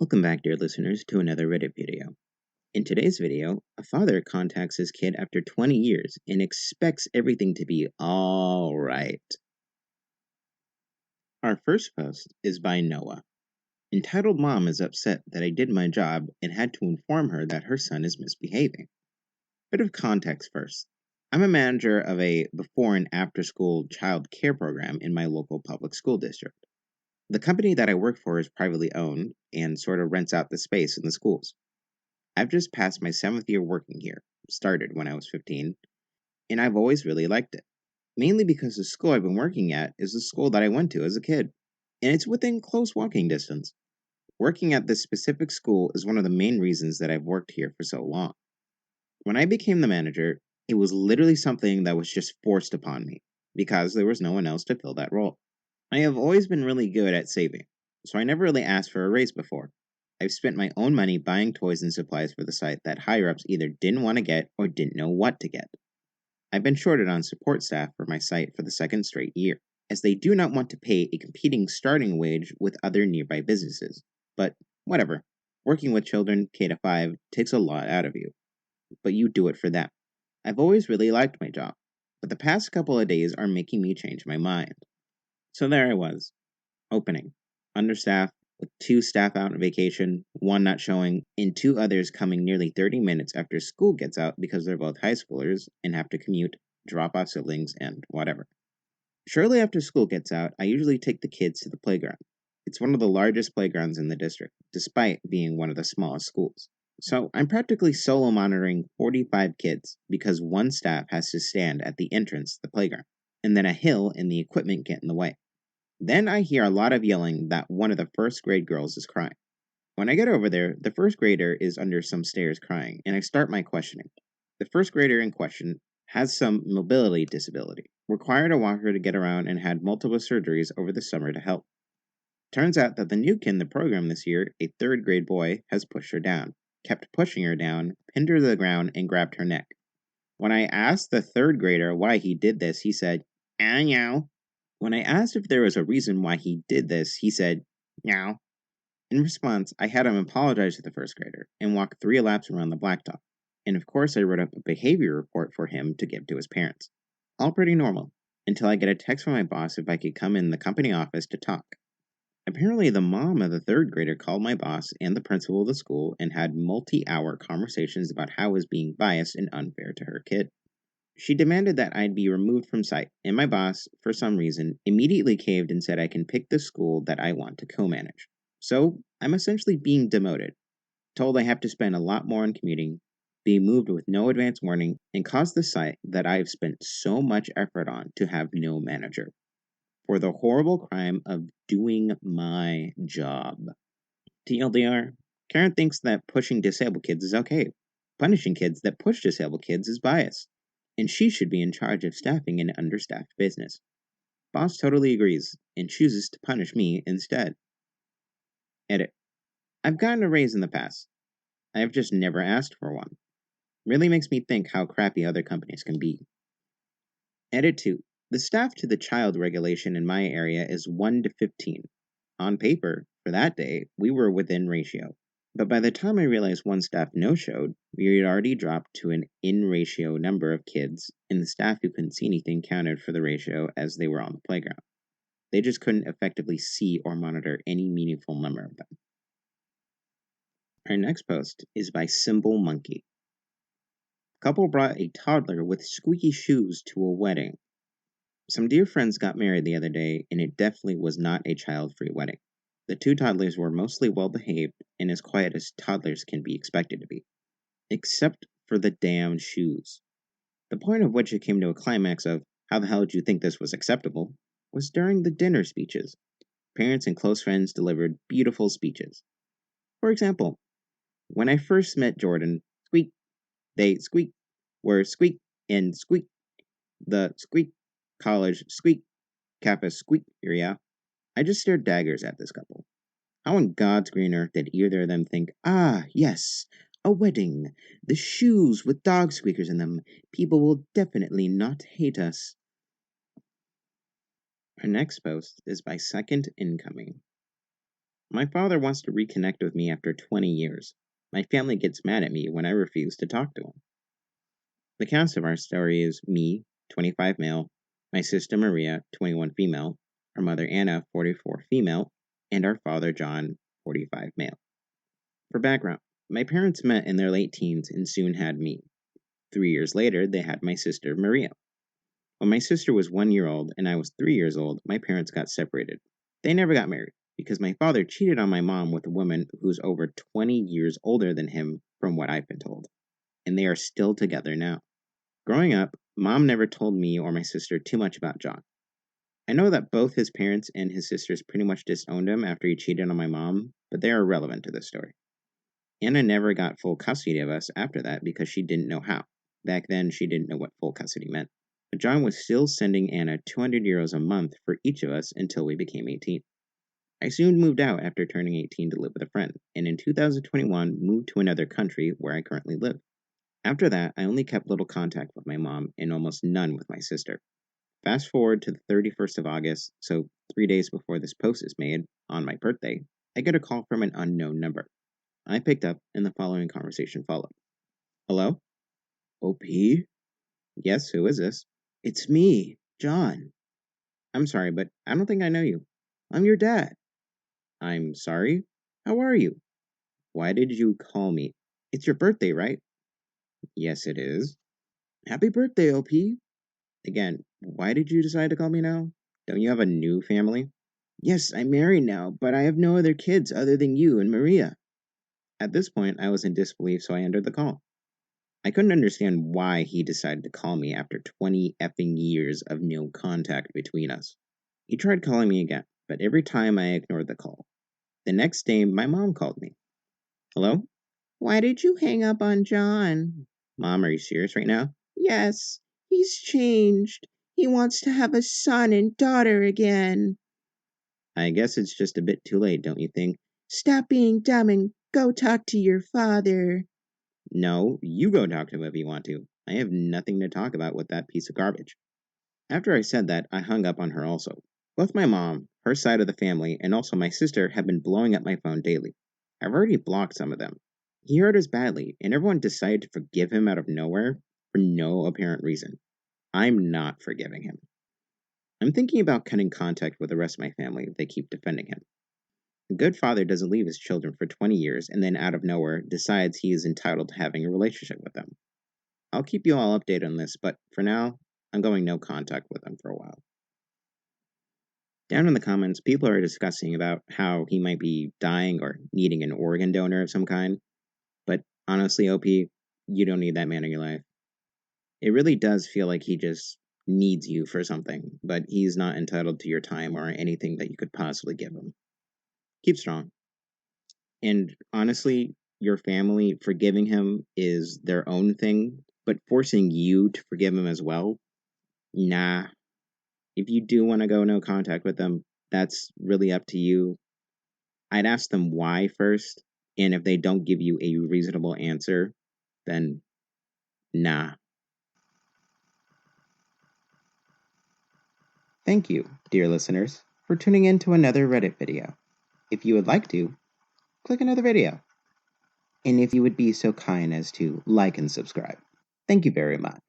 Welcome back, dear listeners, to another Reddit video. In today's video, a father contacts his kid after 20 years and expects everything to be alright. Our first post is by Noah. Entitled Mom is upset that I did my job and had to inform her that her son is misbehaving. Bit of context first. I'm a manager of a before and after school child care program in my local public school district. The company that I work for is privately owned and sort of rents out the space in the schools. I've just passed my 7th year working here, started when I was 15, and I've always really liked it. Mainly because the school I've been working at is the school that I went to as a kid, and it's within close walking distance. Working at this specific school is one of the main reasons that I've worked here for so long. When I became the manager, it was literally something that was just forced upon me, because there was no one else to fill that role. I have always been really good at saving, so I never really asked for a raise before. I've spent my own money buying toys and supplies for the site that higher-ups either didn't want to get or didn't know what to get. I've been shorted on support staff for my site for the second straight year, as they do not want to pay a competing starting wage with other nearby businesses. But whatever, working with children K-5 takes a lot out of you, but you do it for them. I've always really liked my job, but the past couple of days are making me change my mind. So there I was, opening, understaffed, with 2 staff out on vacation, 1 not showing, and 2 others coming nearly 30 minutes after school gets out because they're both high schoolers and have to commute, drop off siblings, and whatever. Shortly after school gets out, I usually take the kids to the playground. It's one of the largest playgrounds in the district, despite being one of the smallest schools. So I'm practically solo monitoring 45 kids because 1 staff has to stand at the entrance to the playground, and then a hill and the equipment get in the way. Then I hear a lot of yelling that one of the first grade girls is crying. When I get over there, the first grader is under some stairs crying, and I start my questioning. The first grader in question has some mobility disability, required a walker to get around, and had multiple surgeries over the summer to help. Turns out that the new kid in the program this year, a 3rd grade boy, has pushed her down, kept pushing her down, pinned her to the ground, and grabbed her neck. When I asked the 3rd grader why he did this, he said, "I know." When I asked if there was a reason why he did this, he said, "No." In response, I had him apologize to the first grader and walk 3 laps around the blacktop. And of course, I wrote up a behavior report for him to give to his parents. All pretty normal, until I get a text from my boss if I could come in the company office to talk. Apparently, the mom of the 3rd grader called my boss and the principal of the school and had multi-hour conversations about how I was being biased and unfair to her kid. She demanded that I'd be removed from site, and my boss, for some reason, immediately caved and said I can pick the school that I want to co-manage. So, I'm essentially being demoted, told I have to spend a lot more on commuting, be moved with no advance warning, and cause the site that I've spent so much effort on to have no manager. For the horrible crime of doing my job. TLDR, Karen thinks that pushing disabled kids is okay. Punishing kids that push disabled kids is bias, and she should be in charge of staffing an understaffed business. Boss totally agrees, and chooses to punish me instead. Edit. I've gotten a raise in the past. I have just never asked for one. Really makes me think how crappy other companies can be. Edit 2. The staff to the child regulation in my area is 1 to 15. On paper, for that day, we were within ratio. But by the time I realized 1 staff no-showed, we had already dropped to an in-ratio number of kids, and the staff who couldn't see anything counted for the ratio as they were on the playground. They just couldn't effectively see or monitor any meaningful number of them. Our next post is by Symbol Monkey. Couple brought a toddler with squeaky shoes to a wedding. Some dear friends got married the other day, and it definitely was not a child-free wedding. The 2 toddlers were mostly well-behaved and as quiet as toddlers can be expected to be. Except for the damn shoes. The point of which it came to a climax of, how the hell did you think this was acceptable, was during the dinner speeches. Parents and close friends delivered beautiful speeches. For example, when I first met Jordan, squeak, they squeak, were squeak and squeak, the squeak, college squeak, Kappa squeak area. I just stared daggers at this couple. How on God's green earth did either of them think, ah, yes, a wedding, the shoes with dog squeakers in them, people will definitely not hate us. Our next post is by Second Incoming. My father wants to reconnect with me after 20 years. My family gets mad at me when I refuse to talk to him. The cast of our story is me, 25 male, my sister Maria, 21 female, our mother Anna, 44 female, and our father John, 45 male. For background, my parents met in their late teens and soon had me. 3 years later, they had my sister Maria. When my sister was 1 year old and I was 3 years old, my parents got separated. They never got married because my father cheated on my mom with a woman who's over 20 years older than him, from what I've been told. And they are still together now. Growing up, Mom never told me or my sister too much about John. I know that both his parents and his sisters pretty much disowned him after he cheated on my mom, but they are irrelevant to this story. Anna never got full custody of us after that because she didn't know how. Back then, she didn't know what full custody meant. But John was still sending Anna 200 euros a month for each of us until we became 18. I soon moved out after turning 18 to live with a friend, and in 2021 moved to another country where I currently live. After that, I only kept little contact with my mom and almost none with my sister. Fast forward to the 31st of August, so 3 days before this post is made, on my birthday, I get a call from an unknown number. I picked up, and the following conversation followed. Hello? OP? Yes, who is this? It's me, John. I'm sorry, but I don't think I know you. I'm your dad. I'm sorry? How are you? Why did you call me? It's your birthday, right? Yes, it is. Happy birthday, OP. Again, why did you decide to call me now? Don't you have a new family? Yes, I'm married now, but I have no other kids other than you and Maria. At this point, I was in disbelief, so I ended the call. I couldn't understand why he decided to call me after 20 effing years of no contact between us. He tried calling me again, but every time I ignored the call. The next day, my mom called me. Hello? Why did you hang up on John? Mom, are you serious right now? Yes, he's changed. He wants to have a son and daughter again. I guess it's just a bit too late, don't you think? Stop being dumb and go talk to your father. No, you go talk to him if you want to. I have nothing to talk about with that piece of garbage. After I said that, I hung up on her also. Both my mom, her side of the family, and also my sister have been blowing up my phone daily. I've already blocked some of them. He hurt us badly, and everyone decided to forgive him out of nowhere for no apparent reason. I'm not forgiving him. I'm thinking about cutting contact with the rest of my family if they keep defending him. A good father doesn't leave his children for 20 years and then out of nowhere decides he is entitled to having a relationship with them. I'll keep you all updated on this, but for now, I'm going no contact with him for a while. Down in the comments, people are discussing about how he might be dying or needing an organ donor of some kind. But honestly, OP, you don't need that man in your life. It really does feel like he just needs you for something, but he's not entitled to your time or anything that you could possibly give him. Keep strong. And honestly, your family forgiving him is their own thing, but forcing you to forgive him as well, nah. If you do want to go no contact with them, that's really up to you. I'd ask them why first, and if they don't give you a reasonable answer, then nah. Thank you, dear listeners, for tuning in to another Reddit video. If you would like to, click another video. And if you would be so kind as to like and subscribe. Thank you very much.